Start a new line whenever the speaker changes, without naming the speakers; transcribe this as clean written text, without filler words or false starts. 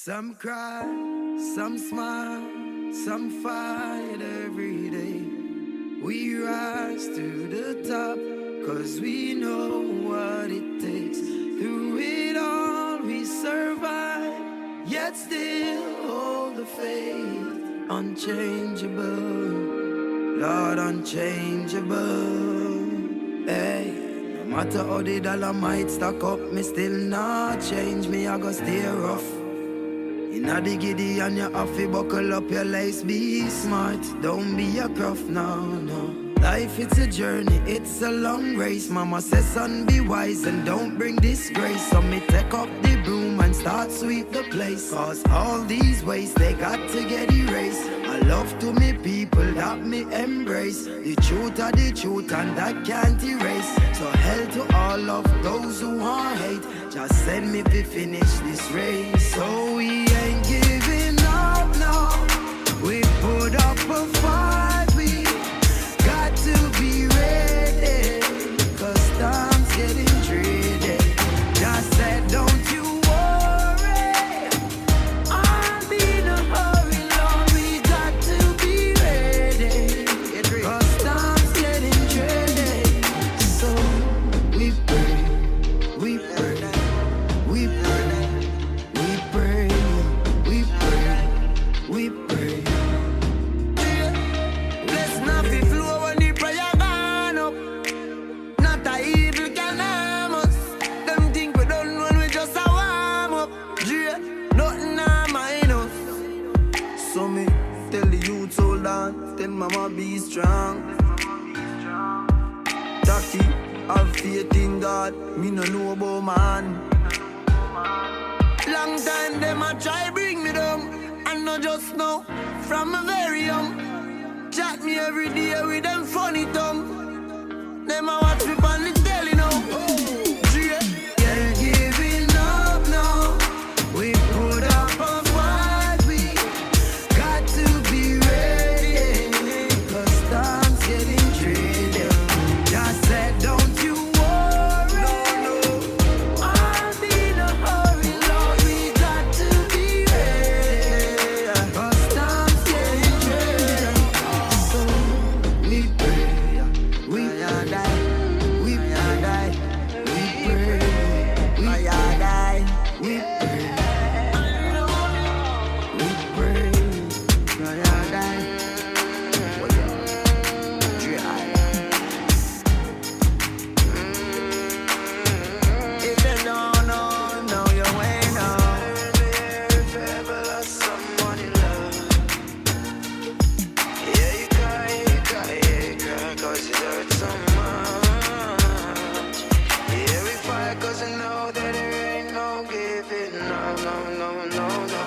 Some cry, some smile, some fight every day. We rise to the top, cause we know what it takes. Through it all we survive, yet still hold the faith. Unchangeable, Lord, unchangeable. Hey, no matter how the dollar might stack up, me still not change. Me, I go stay rough. Inna the giddy and you have to buckle up your lace. Be smart, don't be a gruff, no, no. Life, it's a journey, it's a long race. Mama says, son, be wise and don't bring disgrace. So me take up the broom and start sweep the place. Cause all these ways, they got to get erased. I love to me people that me embrace. The truth are the truth and that can't erase. So hell to all of those who want hate. Just send me to finish this race. So we ain't giving up, no. We put up a fight, we got to be ready. Cause time's getting dreary. Just said don't you worry, I'll be in a hurry, Lord. We got to be ready. Cause time's getting dreary. So we pray, we pray, we pray, we pray, we pray, we pray. Bless nothing flow when the prayer gone up. Not a evil can harm us. Them think we done when we just a warm up. Yeah, nothing harm us. So me tell the youth hold on, tell mama be strong. Taki, have faith in God, me no know about man. Long time them a try bring me down, and not just now, from a very young. Chat me every day with them funny tongue. Them a watch me on the telly now. Yeah, yeah, giving up now. We put up a fight, we got to be ready. Cause time's getting tricky. Just said don't you worry, no, I'll be in a hurry, Lord. We got to be ready. Cause time's getting tricky. So we pray, we die, we die, we pray, we die, we pray, we pray, die. If they don't know, know your way now. If you ever lost somebody love, yeah, you cry, cause it hurt so much. Yeah, we fight cause I know that there ain't no giving, no, no, no, no, no.